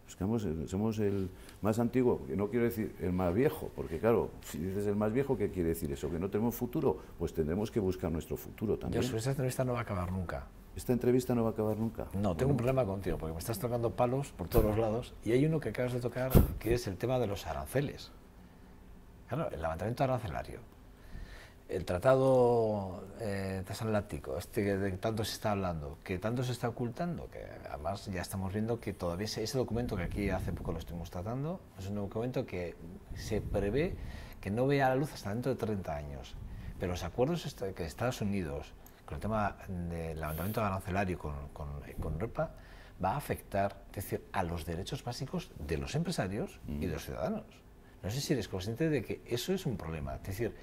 Somos el más antiguo, que no quiero decir el más viejo, porque claro, si dices el más viejo, ¿qué quiere decir eso? ¿Que no tenemos futuro? Pues tendremos que buscar nuestro futuro también. Esta entrevista no va a acabar nunca. ¿Esta entrevista no va a acabar nunca? No, tengo un problema contigo, porque me estás tocando palos por todos los lados, y hay uno que acabas de tocar, que es el tema de los aranceles. Claro, el levantamiento arancelario. El tratado transatlántico, de tanto se está hablando, que tanto se está ocultando, que además ya estamos viendo que todavía ese documento que aquí hace poco lo estuvimos tratando, es un documento que se prevé que no vea la luz hasta dentro de 30 años. Pero los acuerdos que Estados Unidos, con el tema del levantamiento arancelario con Europa, va a afectar, es decir, a los derechos básicos de los empresarios y de los ciudadanos. No sé si eres consciente de que eso es un problema. Es decir,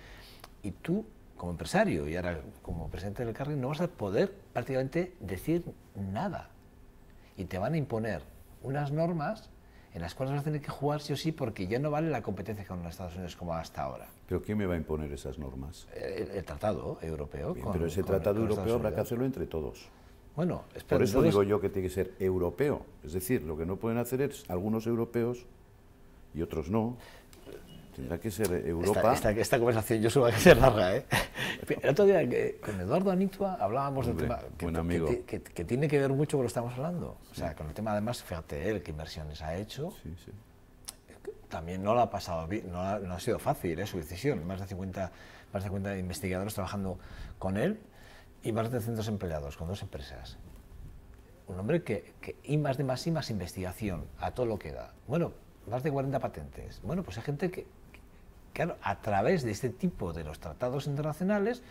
y tú, como empresario y ahora como presidente del Elkarri, no vas a poder prácticamente decir nada. Y te van a imponer unas normas en las cuales vas a tener que jugar sí o sí porque ya no vale la competencia con los Estados Unidos como hasta ahora. ¿Pero quién me va a imponer esas normas? El tratado europeo. Bien, pero ese tratado europeo habrá que hacerlo entre todos. Bueno, por eso digo yo que tiene que ser europeo. Es decir, lo que no pueden hacer es algunos europeos y otros no. Tendrá que ser Europa. Esta conversación yo supongo que ser larga, ¿eh? El otro día con Eduardo Anitua hablábamos del tema que tiene que ver mucho con lo que estamos hablando. O sea, con el tema además, fíjate él qué inversiones ha hecho. Sí, sí. También no lo ha pasado bien, no ha sido fácil su decisión. Más de 50 investigadores trabajando con él y más de 300 empleados con 2 empresas. Un hombre que I más investigación a todo lo que da. Bueno, más de 40 patentes. Bueno, pues hay gente que claro, a través de este tipo de los tratados internacionales,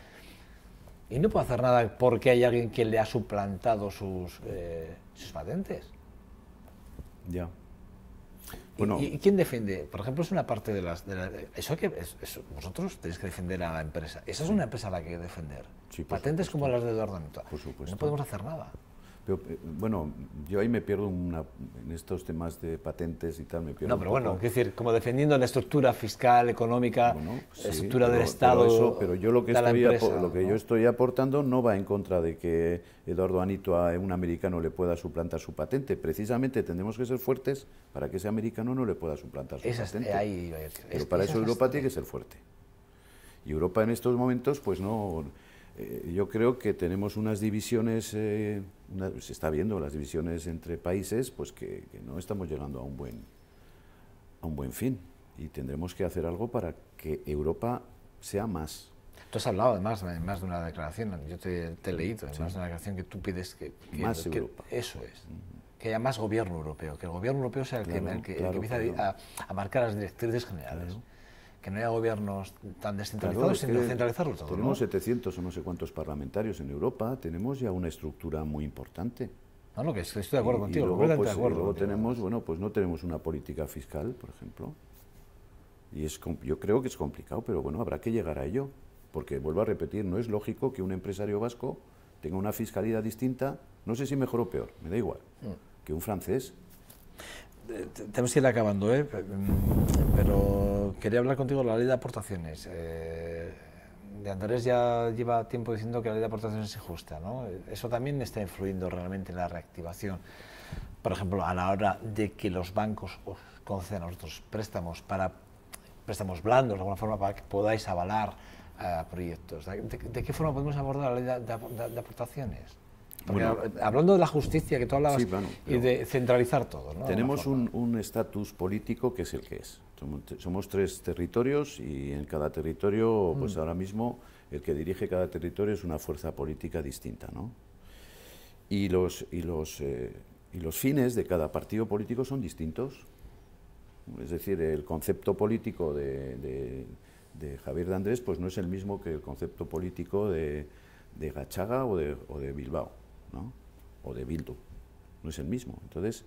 y no puede hacer nada porque hay alguien que le ha suplantado sus patentes. Ya. Bueno, ¿Y quién defiende? Por ejemplo, es una parte de las... vosotros tenéis que defender a la empresa. Esa es una empresa a la que hay que defender. Sí, patentes como las de Eduardo Anitua. Por supuesto. No podemos hacer nada. Pero, bueno, yo ahí me pierdo en estos temas de patentes y tal, me pierdo. No, pero bueno, es decir, como defendiendo la estructura fiscal, económica, bueno, la estructura del Estado. Pero yo lo que yo estoy aportando no va en contra de que Eduardo Anitua, un americano, le pueda suplantar su patente. Precisamente tendremos que ser fuertes para que ese americano no le pueda suplantar su patente. Pero para eso Europa tiene que ser fuerte. Y Europa en estos momentos, pues no... yo creo que tenemos unas divisiones, se está viendo las divisiones entre países, pues que no estamos llegando a un buen fin y tendremos que hacer algo para que Europa sea más. Tú has hablado además de una declaración, yo te he leído, además de una declaración que tú pides que más Europa. Eso es, que haya más gobierno europeo, que el gobierno europeo sea el que empiece a marcar las directrices generales. Claro. Que no haya gobiernos tan descentralizados, sino centralizarlo todo. Tenemos 700 o no sé cuántos parlamentarios en Europa, tenemos ya una estructura muy importante. No, que estoy de acuerdo contigo. Luego tenemos, bueno, pues no tenemos una política fiscal, por ejemplo. Y yo creo que es complicado, pero bueno, habrá que llegar a ello. Porque, vuelvo a repetir, no es lógico que un empresario vasco tenga una fiscalidad distinta, no sé si mejor o peor, me da igual, que un francés. Tenemos que ir acabando, pero quería hablar contigo de la ley de aportaciones. De Andrés ya lleva tiempo diciendo que la ley de aportaciones es injusta, ¿no? Eso también está influyendo realmente en la reactivación. Por ejemplo, a la hora de que los bancos os concedan a vosotros préstamos blandos, de alguna forma, para que podáis avalar proyectos. ¿De qué forma podemos abordar la ley de aportaciones? Porque hablando de la justicia que tú hablabas, sí, y de centralizar todo, ¿no? Tenemos un estatus político que es el que es. Somos 3 territorios y en cada territorio, pues ahora mismo, el que dirige cada territorio es una fuerza política distinta, ¿no? Y los fines de cada partido político son distintos. Es decir, el concepto político de Javier de Andrés pues no es el mismo que el concepto político de Gachaga o de Bilbao, ¿no? O de Bildu, no es el mismo. Entonces,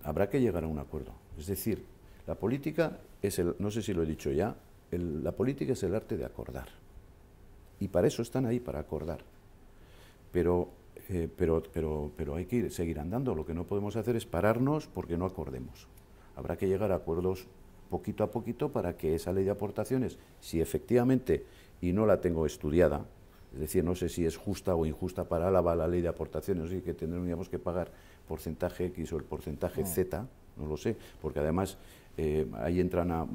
habrá que llegar a un acuerdo. Es decir, la política es no sé si lo he dicho ya, la política es el arte de acordar. Y para eso están ahí, para acordar. Pero hay que seguir andando. Lo que no podemos hacer es pararnos porque no acordemos. Habrá que llegar a acuerdos poquito a poquito para que esa ley de aportaciones, si efectivamente, y no la tengo estudiada, es decir, no sé si es justa o injusta para Álava la ley de aportaciones, y que tendríamos que pagar porcentaje X o el porcentaje Z, no lo sé, porque además ahí entran a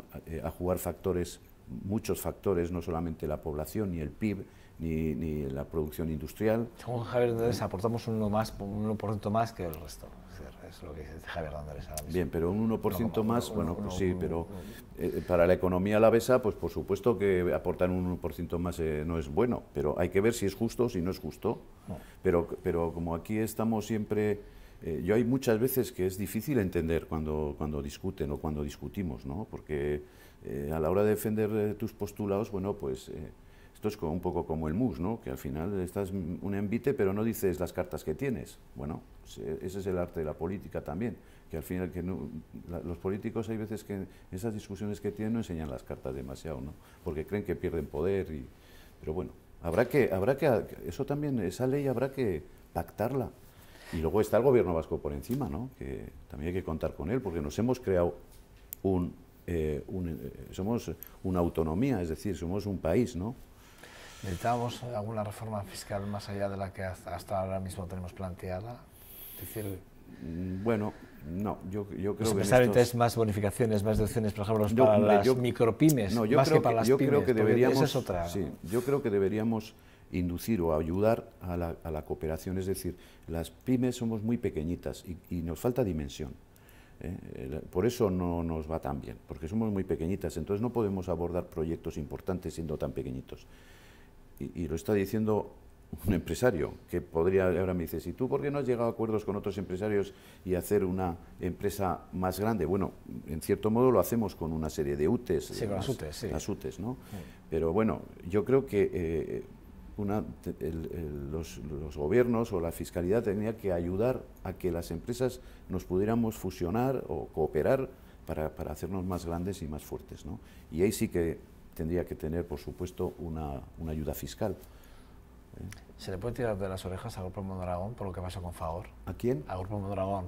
jugar factores, muchos factores, no solamente la población, ni el PIB, ni la producción industrial. Según Javier Andrés, aportamos un 1% más que el resto. Es lo que dice Javier Andrés ahora mismo. Bien, pero un 1% más, bueno, pues sí, pero para la economía alavesa, pues por supuesto que aportar un 1% más no es bueno, pero hay que ver si es justo o si no es justo. No. Pero como aquí estamos siempre... yo hay muchas veces que es difícil entender cuando discuten o cuando discutimos, ¿no? Porque a la hora de defender tus postulados, bueno, pues... esto es un poco como el mus, ¿no? Que al final estás un envite, pero no dices las cartas que tienes. Bueno, ese es el arte de la política también, que al final los políticos hay veces que en esas discusiones que tienen no enseñan las cartas demasiado, ¿no? Porque creen que pierden poder. Pero bueno, habrá que eso también, esa ley habrá que pactarla. Y luego está el gobierno vasco por encima, ¿no? Que también hay que contar con él, porque nos hemos creado somos una autonomía, es decir, somos un país, ¿no? ¿Necesitábamos alguna reforma fiscal más allá de la que hasta ahora mismo tenemos planteada? Es decir, bueno, no, yo creo que necesariamente más bonificaciones, más deducciones, por ejemplo, para las micropymes, no, más que para las pymes. Creo que deberíamos, esa es otra. Sí, yo creo que deberíamos inducir o ayudar a la cooperación, es decir, las pymes somos muy pequeñitas y nos falta dimensión. Por eso no nos va tan bien, porque somos muy pequeñitas, entonces no podemos abordar proyectos importantes siendo tan pequeñitos. Y lo está diciendo un empresario, que podría, ahora me dice, ¿y tú por qué no has llegado a acuerdos con otros empresarios y hacer una empresa más grande? Bueno, en cierto modo lo hacemos con una serie de UTEs. Sí, con las UTEs, sí. Las UTEs, ¿no? Sí. Pero bueno, yo creo que los gobiernos o la fiscalidad tenía que ayudar a que las empresas nos pudiéramos fusionar o cooperar para hacernos más grandes y más fuertes, ¿no? Y ahí sí que tendría que tener, por supuesto, una ayuda fiscal. ¿Se le puede tirar de las orejas al Grupo Mondragón por lo que pasa con Fagor? ¿A quién? Al Grupo Mondragón,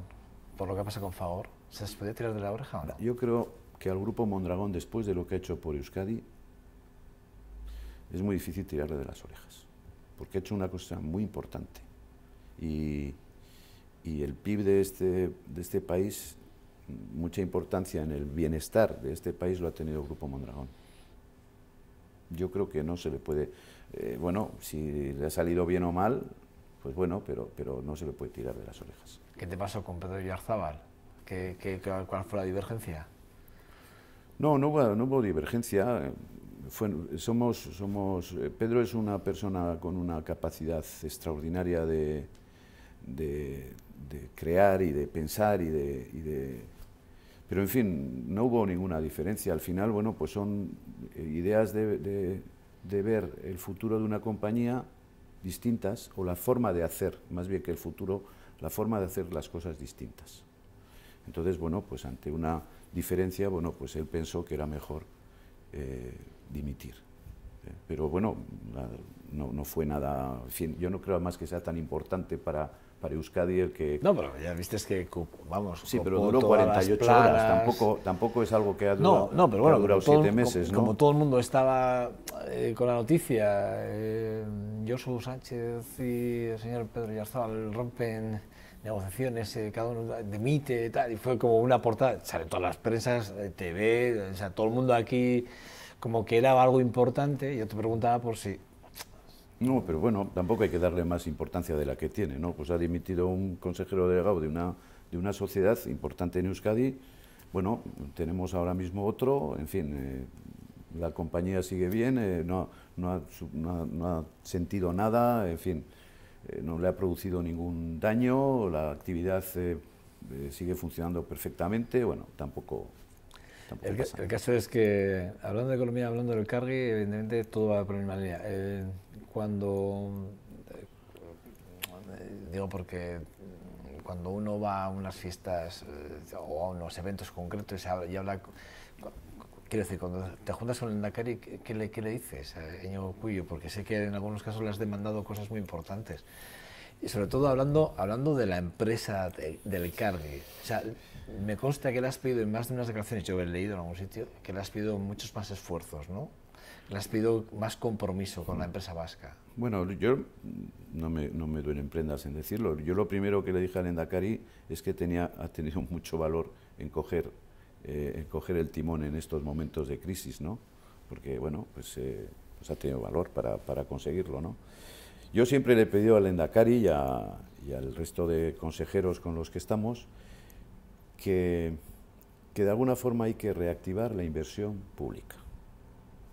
por lo que pasa con Fagor. ¿Se les puede tirar de la oreja o no? Yo creo que al Grupo Mondragón, después de lo que ha hecho por Euskadi, es muy difícil tirarle de las orejas, porque ha hecho una cosa muy importante. Y el PIB de este país, mucha importancia en el bienestar de este país lo ha tenido el Grupo Mondragón. Yo creo que no se le puede, bueno, si le ha salido bien o mal, pues bueno, pero no se le puede tirar de las orejas. ¿Qué te pasó con Pedro Oyarzábal? ¿Cuál fue la divergencia? No hubo divergencia. Pedro es una persona con una capacidad extraordinaria de crear y de pensar pero en fin, no hubo ninguna diferencia. Al final, bueno, pues son ideas de ver el futuro de una compañía distintas, o la forma de hacer, más bien que el futuro, la forma de hacer las cosas distintas. Entonces, bueno, pues ante una diferencia, bueno, pues él pensó que era mejor dimitir. Pero bueno, no fue nada, en fin, yo no creo más que sea tan importante para Euskadi el que... No, pero ya viste que, vamos... Sí, pero duró 48 horas, tampoco es algo que ha durado, no, pero bueno, ha durado 7 meses, ¿no? Como todo el mundo estaba con la noticia, Josu Sánchez y el señor Pedro Oyarzábal rompen negociaciones, cada uno dimite, tal, y fue como una portada, salen todas las prensas, TV, o sea, todo el mundo aquí como que era algo importante. Yo te preguntaba por si... No, pero bueno, tampoco hay que darle más importancia de la que tiene, ¿no? Pues ha dimitido un consejero delegado de una sociedad importante en Euskadi. Bueno, tenemos ahora mismo otro, en fin, la compañía sigue bien, no ha sentido nada, en fin, no le ha producido ningún daño, la actividad sigue funcionando perfectamente, bueno, tampoco el caso es que, hablando de economía, hablando del Elkargi, evidentemente todo va por la misma línea. Digo porque cuando uno va a unas fiestas o a unos eventos concretos y habla, quiero decir, cuando te juntas con el Lehendakari, ¿qué le dices a Íñigo Urkullu? Porque sé que en algunos casos le has demandado cosas muy importantes. Y sobre todo hablando de la empresa del Elkargi. O sea, me consta que le has pedido en más de unas declaraciones, yo he leído en algún sitio, que le has pedido muchos más esfuerzos, ¿no? Le has pedido más compromiso con la empresa vasca. Bueno, yo no me duelen prendas en decirlo. Yo lo primero que le dije al Lehendakari es que ha tenido mucho valor en coger el timón en estos momentos de crisis, ¿no? Porque, bueno, pues ha tenido valor para conseguirlo, ¿no? Yo siempre le he pedido al Lehendakari y al resto de consejeros con los que estamos que de alguna forma hay que reactivar la inversión pública,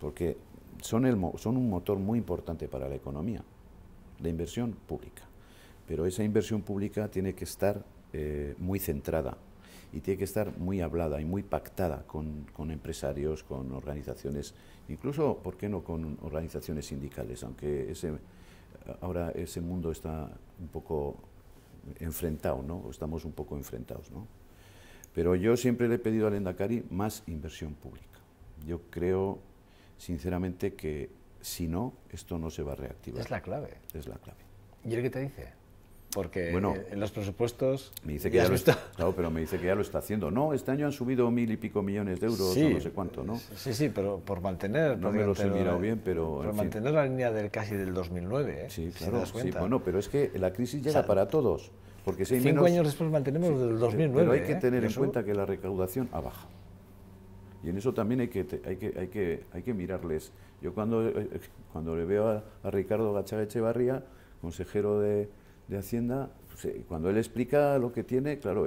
porque son un motor muy importante para la economía, la inversión pública. Pero esa inversión pública tiene que estar muy centrada y tiene que estar muy hablada y muy pactada con empresarios, con organizaciones, incluso, ¿por qué no?, con organizaciones sindicales, aunque ahora ese mundo está un poco enfrentado, ¿no? Estamos un poco enfrentados, ¿no? Pero yo siempre le he pedido al Lehendakari más inversión pública. Yo creo, sinceramente, que si no, esto no se va a reactivar. Es la clave. Es la clave. ¿Y él qué te dice? Porque Bueno, en los presupuestos... me dice que ya lo está, claro, pero me dice que ya lo está haciendo. No, este año han subido 1000 y pico millones de euros, Sí, o no sé cuánto, ¿no? Sí, pero por mantener... No me los he mirado bien, pero... Por en fin. mantener la línea del casi del 2009, ¿eh? Sí, Si te claro, das sí, cuenta. bueno, pero es que la crisis llega para todos. Porque si hay 5 menos, años después mantenemos del 2009. pero hay que tener en Eso- cuenta que la recaudación ha bajado. Y en eso también hay que mirarles. Yo cuando le veo a Ricardo Gachagaetxebarria, consejero de Hacienda, cuando él explica lo que tiene, claro,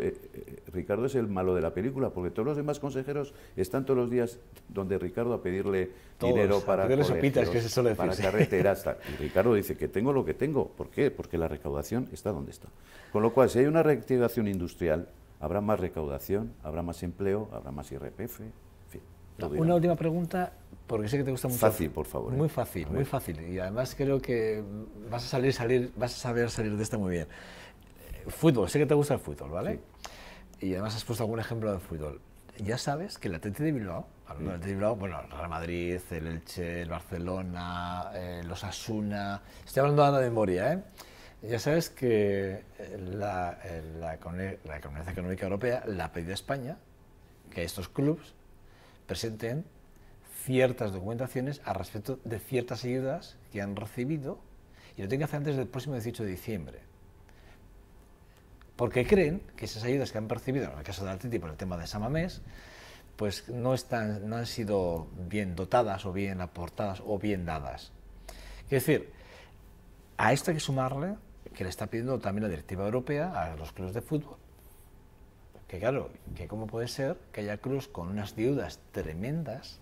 Ricardo es el malo de la película, porque todos los demás consejeros están todos los días donde Ricardo a pedirle Todos, dinero a para pedirle sopitas, colegios, que se suele para decir, sí. carreteras, tal. Y Ricardo dice que tengo lo que tengo. ¿Por qué? Porque la recaudación está donde está. Con lo cual, si hay una reactivación industrial, habrá más recaudación, habrá más empleo, habrá más IRPF, en fin. todo irá. Una última pregunta, porque sé que te gusta mucho. Fácil, por favor. Muy fácil, muy fácil. Y además creo que vas a vas a saber salir de esta muy bien. Fútbol, sé que te gusta el fútbol, ¿vale? Y además has puesto algún ejemplo de fútbol. Ya sabes que el Athletic de Bilbao, hablando del Athletic de Bilbao, bueno, el Real Madrid, el Elche, el Barcelona, los Asuna, estoy hablando de la memoria, ¿eh? Ya sabes que la Comunidad Económica Europea le ha pedido a España que estos clubes presenten ciertas documentaciones al respecto de ciertas ayudas que han recibido y lo tienen que hacer antes del próximo 18 de diciembre. Porque creen que esas ayudas que han percibido, en el caso del Atleti por el tema de San Mamés, pues no han sido bien dotadas o bien aportadas o bien dadas. Quiero decir, a esto hay que sumarle que le está pidiendo también la directiva europea a los clubes de fútbol. Que claro, que cómo puede ser que haya clubes con unas deudas tremendas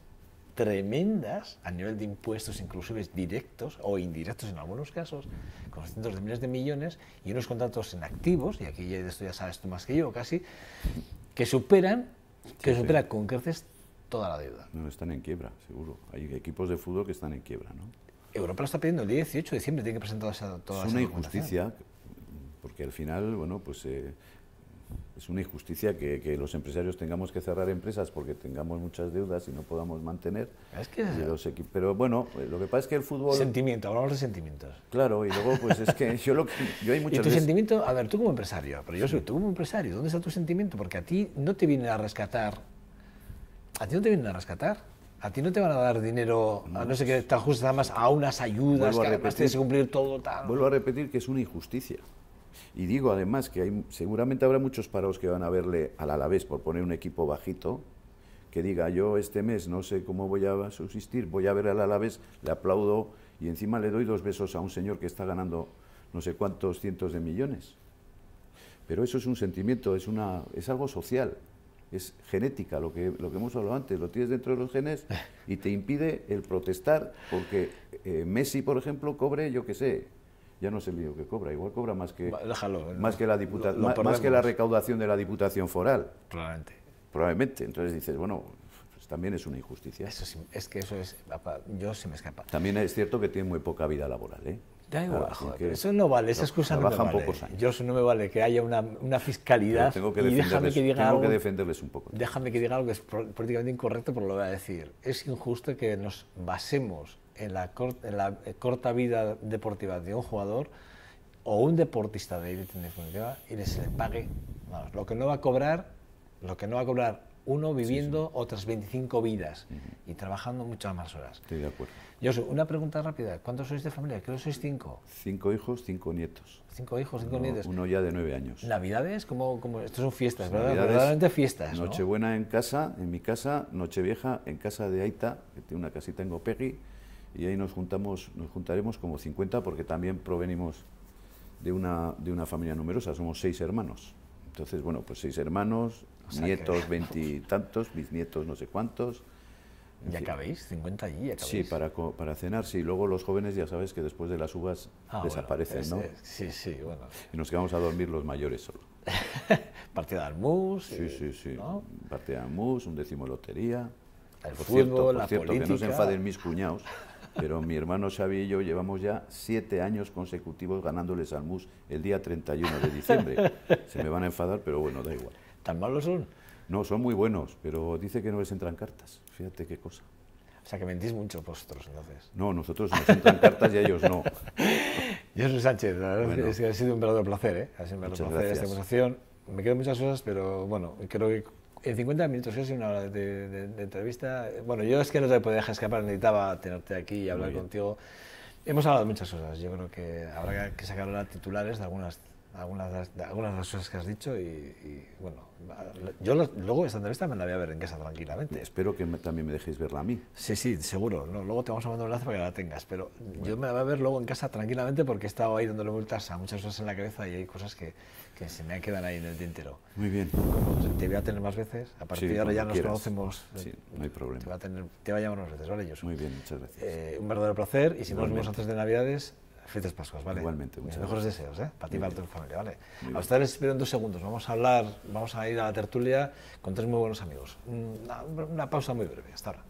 a nivel de impuestos, inclusive directos o indirectos en algunos casos, con cientos de miles de millones y unos contratos en activos, y aquí de esto ya sabes tú más que yo casi, que superan con creces toda la deuda. No, están en quiebra, seguro. Hay equipos de fútbol que están en quiebra, ¿no? Europa lo está pidiendo el día 18 de diciembre, tiene que presentar toda Es esa una documentación. injusticia, porque al final, bueno, pues es una injusticia que los empresarios tengamos que cerrar empresas porque tengamos muchas deudas y no podamos mantener. Es que Pero bueno, lo que pasa es que el fútbol... sentimiento, hablamos de sentimientos. Claro, y luego pues es que yo hay ¿Y muchas tu veces... sentimiento? A ver, tú como empresario, pero yo soy tú como empresario, ¿dónde está tu sentimiento? Porque a ti no te vienen a rescatar. A ti no te vienen a rescatar. A ti no te van a dar dinero, a no ser que te ajustes nada más a unas ayudas, Vuelvo a que además repetir. tienes que cumplir todo tal. Vuelvo a repetir que es una injusticia. Y digo además que seguramente habrá muchos parados que van a verle al Alavés por poner un equipo bajito, que diga yo este mes no sé cómo voy a subsistir, voy a ver al Alavés, le aplaudo y encima le doy 2 besos a un señor que está ganando no sé cuántos cientos de millones. Pero eso es un sentimiento, es algo social, es genética, lo que hemos hablado antes, lo tienes dentro de los genes y te impide el protestar porque Messi, por ejemplo, cobre, yo qué sé, ya no sé el lío que cobra, igual cobra más que, Déjalo. más que la más que la recaudación de la Diputación Foral, Probablemente. probablemente. Entonces dices, bueno, pues también es una injusticia. Eso sí, es que eso es, papá, yo se me escapa. También es cierto que tiene muy poca vida laboral, ¿eh? Da igual, Claro, joder, que eso no vale, esa excusa no me trabajan vale. pocos años. Yo eso no me vale, que haya una fiscalidad Pero tengo que y déjame que diga tengo algo, que defenderles un poco. déjame que diga algo que es políticamente incorrecto, pero lo voy a decir. Es injusto que nos basemos en la corta vida deportiva de un jugador o un deportista de élite en definitiva y se le pague, vamos, lo que no va a cobrar uno viviendo otras 25 vidas y trabajando muchas más horas. Estoy de acuerdo. Josu, una pregunta rápida. ¿Cuántos sois de familia? Creo que sois 5. 5 hijos, 5 nietos. 5 hijos, 5 nietos. Uno ya de 9 años. ¿Navidades? ¿Cómo? Estos son fiestas, ¿verdad? Navidades, Verdaderamente fiestas, ¿no? Nochebuena en casa, en mi casa, Nochevieja en casa de Aita, que tiene una casita en Gopegui, y ahí nos juntaremos como 50 porque también provenimos de una familia numerosa, somos 6 hermanos. Entonces, bueno, pues 6 hermanos, O sea nietos que... 20 y tantos, bisnietos no sé cuántos. En ¿Ya fin. acabéis? ¿50 allí? ¿Ya Sí, acabéis? para cenar, sí. Luego los jóvenes ya sabes que después de las uvas desaparecen, bueno, ¿no? Sí, bueno. Y nos quedamos a dormir los mayores solo. Partida al mus. Sí. ¿no? Partida de mus, un décimo de lotería. El Por fútbol, la cierto, que no se política. enfaden mis cuñados, pero mi hermano Xavi y yo llevamos ya 7 años consecutivos ganándoles al mus el día 31 de diciembre. Se me van a enfadar, pero bueno, da igual. ¿Tan malos son? No, son muy buenos, pero dice que no les entran cartas. Fíjate qué cosa. O sea, que mentís mucho vosotros, entonces. No, nosotros nos entran cartas y a ellos no. Yo soy Sánchez, la verdad Bueno. es que ha sido un verdadero placer, ¿eh? Ha sido un verdadero Muchas placer esta gracias. conversación. Me quedan muchas cosas, pero bueno, creo que en 50 minutos, casi una hora de entrevista. Bueno, yo es que no te podía dejar escapar, necesitaba tenerte aquí y hablar contigo. Hemos hablado de muchas cosas, yo creo que habrá que sacar ahora titulares de algunas de las cosas que has dicho y bueno, yo luego esta entrevista me la voy a ver en casa tranquilamente. Espero que también me dejéis verla a mí. Sí, sí, seguro, ¿no? Luego te vamos a mandar un enlace para que la tengas, pero yo me la voy a ver luego en casa tranquilamente porque he estado ahí dándole vueltas a muchas cosas en la cabeza y hay cosas que se me quedan ahí en el tintero. Muy bien. Como te voy a tener más veces, a partir Sí, de ahora ya cuando nos quieras. conocemos. Sí, no hay problema. Te va a llamar más veces, ¿vale, Josu? Muy bien, muchas gracias. Un verdadero placer y si no nos Igualmente. vemos antes de Navidades, felices Pascuas, ¿vale? Igualmente, Mis muchas mejores gracias. deseos, ¿eh? Para ti y para tu familia, ¿vale? Muy A bien. ustedes espero en 2 segundos. Vamos a ir a la tertulia con 3 muy buenos amigos. Una pausa muy breve. Hasta ahora.